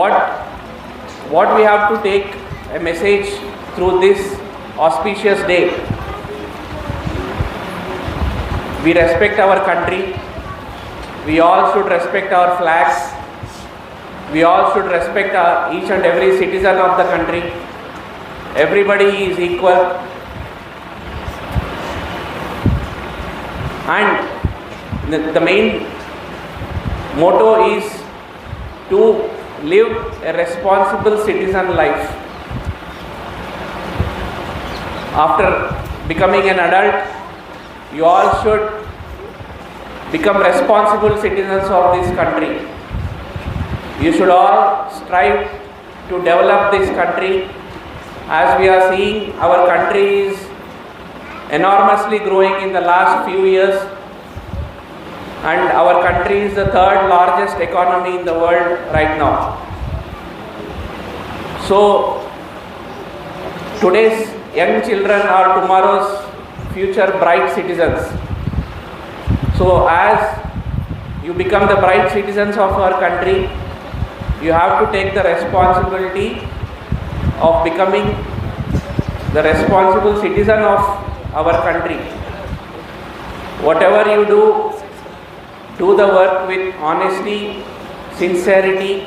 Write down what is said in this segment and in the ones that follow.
what we have to take a message through this auspicious day. We respect our country. We all should respect our flags. We all should respect each and every citizen of the country. Everybody is equal. And the main motto is to live a responsible citizen life. After becoming an adult, you all should become responsible citizens of this country. You should all strive to develop this country. As we are seeing, our country is enormously growing in the last few years, and our country is the third largest economy in the world right now. So today's young children are tomorrow's future bright citizens. So as you become the bright citizens of our country, you have to take the responsibility of becoming the responsible citizen of our country. Whatever you do the work with honesty, sincerity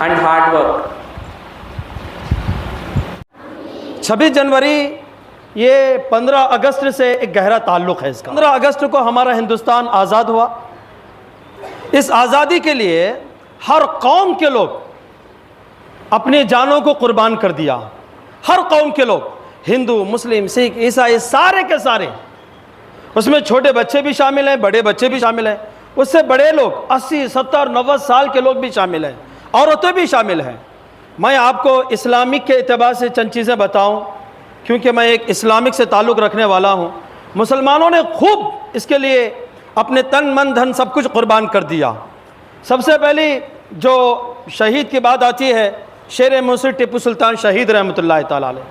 and hard work. 26 जनवरी ये 15 अगस्त से एक गहरा ताल्लुक़ है इसका। 15 अगस्त को हमारा हिंदुस्तान आज़ाद हुआ। इस आज़ादी के लिए हर कौम के लोग अपनी जानों को कुर्बान कर दिया। हर कौम के लोग, हिंदू, मुस्लिम, सिख, ईसाई, सारे के सारे, उसमें छोटे बच्चे भी शामिल हैं, बड़े बच्चे भी शामिल हैं, उससे बड़े लोग 80, 70, 90 साल के लोग भी शामिल हैं, औरतें भी शामिल हैं। मैं आपको इस्लामिक के एतबार से चंद चीज़ें बताऊं, क्योंकि मैं एक इस्लामिक से ताल्लुक़ रखने वाला हूं। मुसलमानों ने खूब इसके लिए अपने तन मन धन सब कुछ कुर्बान कर दिया। सबसे पहली जो शहीद की बात आती है, शेर मुंशी टीपू सुल्तान शहीद रहमतुल्लाह तआला अलैह।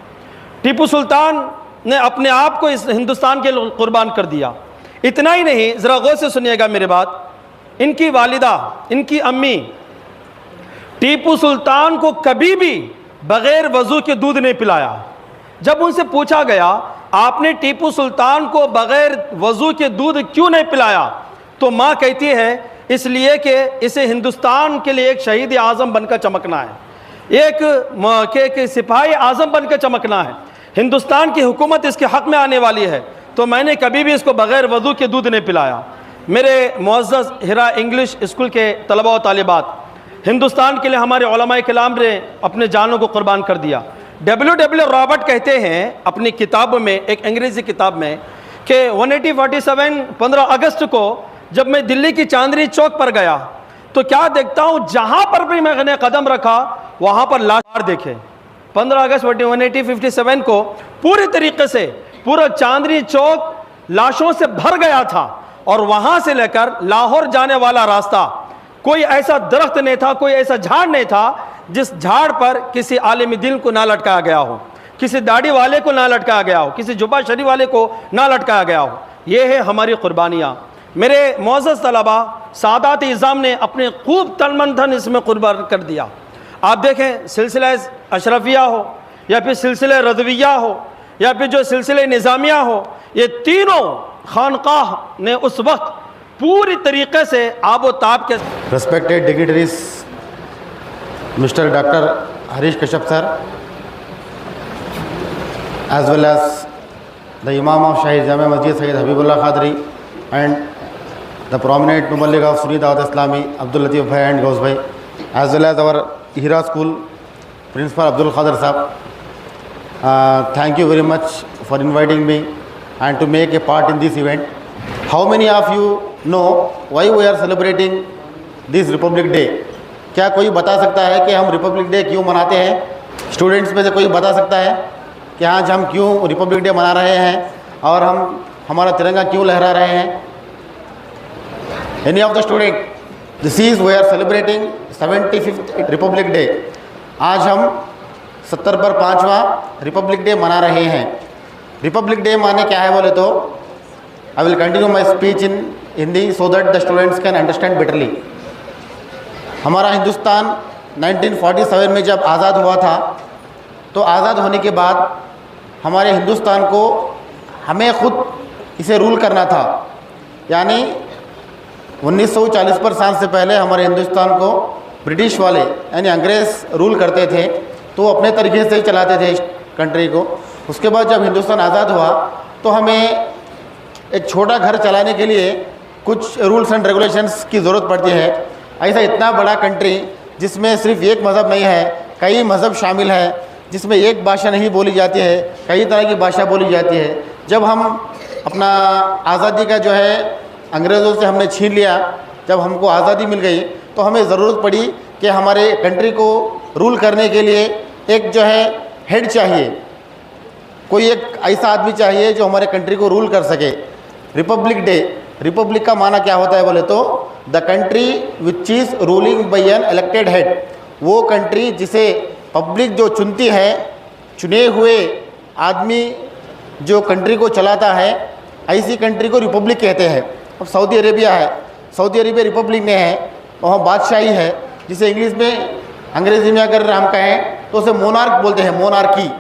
टीपू सुल्तान ने अपने आप को इस हिंदुस्तान के लिए कुर्बान कर दिया। इतना ही नहीं, ज़रा गौर से सुनिएगा मेरी बात, इनकी वालिदा, इनकी अम्मी टीपू सुल्तान को कभी भी बग़ैर वज़ू के दूध नहीं पिलाया। जब उनसे पूछा गया आपने टीपू सुल्तान को बग़ैर वज़ू के दूध क्यों नहीं पिलाया, तो माँ कहती है इसलिए कि इसे हिंदुस्तान के लिए एक शहीद आज़म बनकर चमकना है, एक सिपाही आज़म बनकर चमकना है, हिंदुस्तान की हुकूमत इसके हक़ में आने वाली है, तो मैंने कभी भी इसको बग़ैर वज़ू के दूध नहीं पिलाया। मेरे मुअज़्ज़ज़ हिरा इंग्लिश स्कूल के तलबा व तालिबात, हिंदुस्तान के लिए हमारे उलमाए किराम ने अपने जानों को कुर्बान कर दिया। W.W. रॉबर्ट कहते हैं अपनी किताब में, एक अंग्रेज़ी किताब में, कि 1847 15 अगस्त को जब मैं दिल्ली की चांदनी चौक पर गया तो क्या देखता हूँ, जहाँ पर भी मैंने कदम रखा वहाँ पर लाश देखे। 15 अगस्त 1857 को पूरी तरीके से पूरा चांदनी चौक लाशों से भर गया था, और वहाँ से लेकर लाहौर जाने वाला रास्ता कोई ऐसा दरख्त नहीं था, कोई ऐसा झाड़ नहीं था जिस झाड़ पर किसी आलिम दिल को ना लटकाया गया हो, किसी दाढ़ी वाले को ना लटकाया गया हो, किसी जुबा शरीफ वाले को ना लटकाया गया हो। ये है हमारी कुर्बानियाँ। मेरे मुअज़्ज़ज़ तलबा, सादात इज़ाम ने अपने खूब तन मन धन इसमें कुर्बान कर दिया। आप देखें, सिलसिला अशरफिया हो या फिर सिलसिला रज़विया हो या फिर जो सिलसिला निज़ामिया हो, ये तीनों खानकाह ने उस वक्त पूरी तरीके से आबो ताब के। Respected dignitaries, Mr. Dr. Harish Kashyap sir, as well as the Imam of Shahid Jami Masjid Sayyid Habibullah Khadri and the prominent Muballigh of Sunni Dawat Islami Abdul Latif Bhai and Ghaus Bhai, as well as our Hira School Principal Abdul Khadir Sahab. Thank you very much for inviting me and to make a part in this event. How many of you know why we are celebrating this Republic Day? क्या कोई बता सकता है कि हम Republic day क्यों मनाते हैं? स्टूडेंट्स में से कोई बता सकता है कि आज हम क्यों रिपब्लिक डे मना रहे हैं और हम हमारा तिरंगा क्यों लहरा रहे हैं? Any of the student? This is we are celebrating 75th Republic Day. आज हम 70 पर 5वां रिपब्लिक डे मना रहे हैं। रिपब्लिक डे माने क्या है बोले तो I will continue my speech in Hindi so that the students can understand betterly. हमारा हिंदुस्तान 1947 में जब आज़ाद हुआ था, तो आज़ाद होने के बाद हमारे हिंदुस्तान को हमें ख़ुद इसे रूल करना था। यानी 1940 से पहले हमारे हिंदुस्तान को ब्रिटिश वाले यानी अंग्रेज़ रूल करते थे, तो वो अपने तरीके से चलाते थे इस कंट्री को। उसके बाद जब हिंदुस्तान आज़ाद हुआ तो हमें एक छोटा घर चलाने के लिए कुछ रूल्स एंड रेगुलेशंस की ज़रूरत पड़ती है। ऐसा इतना बड़ा कंट्री जिसमें सिर्फ एक मज़हब नहीं है, कई मज़हब शामिल है, जिसमें एक भाषा नहीं बोली जाती है, कई तरह की भाषा बोली जाती है। जब हम अपना आज़ादी का जो है अंग्रेज़ों से हमने छीन लिया, जब हमको आज़ादी मिल गई तो हमें ज़रूरत पड़ी कि हमारे कंट्री को रूल करने के लिए एक जो है हेड चाहिए, कोई एक ऐसा आदमी चाहिए जो हमारे कंट्री को रूल कर सके। रिपब्लिक डे, रिपब्लिक का माना क्या होता है बोले तो the country which is ruling bye an elected head, वो कंट्री जिसे पब्लिक जो चुनती है, चुने हुए आदमी जो कंट्री को चलाता है, ऐसी कंट्री को रिपब्लिक कहते हैं। अब सऊदी अरेबिया है, सऊदी अरेबिया रिपब्लिक में है, वहाँ बादशाही है, जिसे इंग्लिश में अंग्रेज़ी में अगर हम कहें तो उसे मोनार्क बोलते हैं, मोनार्की।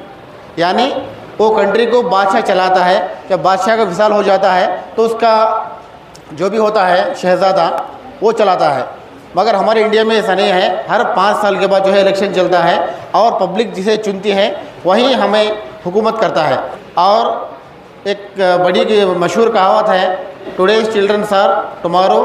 यानी वो कंट्री को बादशाह चलाता है। जब बादशाह का विशाल हो जाता है तो उसका जो भी होता है शहज़ादा वो चलाता है। मगर हमारे इंडिया में ऐसा नहीं है, हर 5 साल के बाद जो है इलेक्शन चलता है और पब्लिक जिसे चुनती है वही हमें हुकूमत करता है। और एक बड़ी मशहूर कहावत है, today's childrens are tomorrow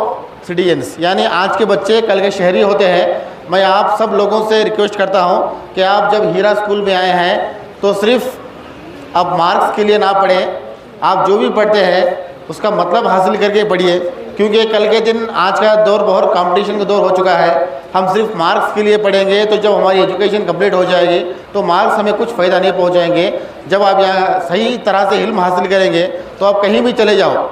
citizens, यानी आज के बच्चे कल के शहरी होते हैं। मैं आप सब लोगों से रिक्वेस्ट करता हूं कि आप जब हीरा स्कूल में आए हैं तो सिर्फ आप मार्क्स के लिए ना पढ़ें, आप जो भी पढ़ते हैं उसका मतलब हासिल करके पढ़िए, क्योंकि कल के दिन आज का दौर बहुत कंपटीशन का दौर हो चुका है। हम सिर्फ मार्क्स के लिए पढ़ेंगे तो जब हमारी एजुकेशन कंप्लीट हो जाएगी तो मार्क्स हमें कुछ फ़ायदा नहीं पहुंचाएंगे। जब आप यहाँ सही तरह से इल्म हासिल करेंगे तो आप कहीं भी चले जाओ।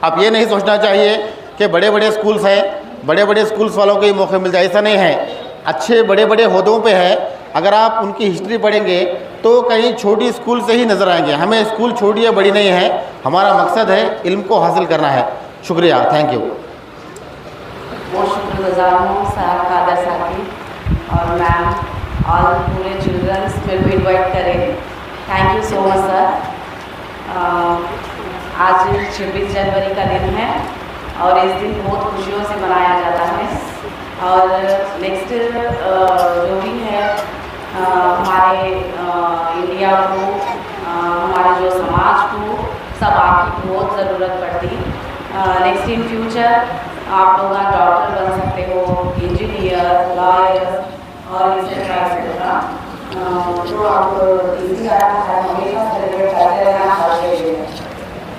आप ये नहीं सोचना चाहिए कि बड़े बड़े स्कूल्स हैं, बड़े बड़े स्कूल्स वालों को ही मौके मिल जाए, ऐसा नहीं है। अच्छे बड़े बड़े ओहदों पे है, अगर आप उनकी हिस्ट्री पढ़ेंगे तो कहीं छोटी स्कूल से ही नज़र आएंगे। हमें स्कूल छोटी या बड़ी नहीं है, हमारा मकसद है इल्म को हासिल करना है। शुक्रिया, थैंक यू। बहुत शुक्रगुजार हूँ सर कादर साथी और मैम और पूरे चिल्ड्रंस मेरे को इन्वाइट करें। Thank you so much sir. आज 26 जनवरी का दिन है और इस दिन बहुत खुशियों से मनाया जाता है। और नेक्स्ट जो भी है हमारे इंडिया को, हमारे जो समाज को, सब आपकी बहुत ज़रूरत पड़ती। नेक्स्ट इन फ्यूचर आप लोग डॉक्टर बन सकते हो, इंजीनियर, लॉयर और एक्सेट्रा। तो आप इसी तरह हमेशा सेलिब्रेट करते रहना चाहिए।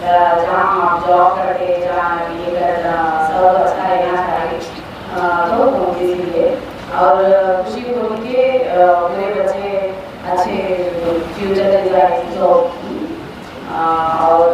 जहाँ आप जॉब करते, जहाँ ये करना सब अच्छा रहना चाहिए तो इसीलिए। और खुशी होगी कि मेरे बच्चे अच्छे फ्यूचर डिजाइन जॉब और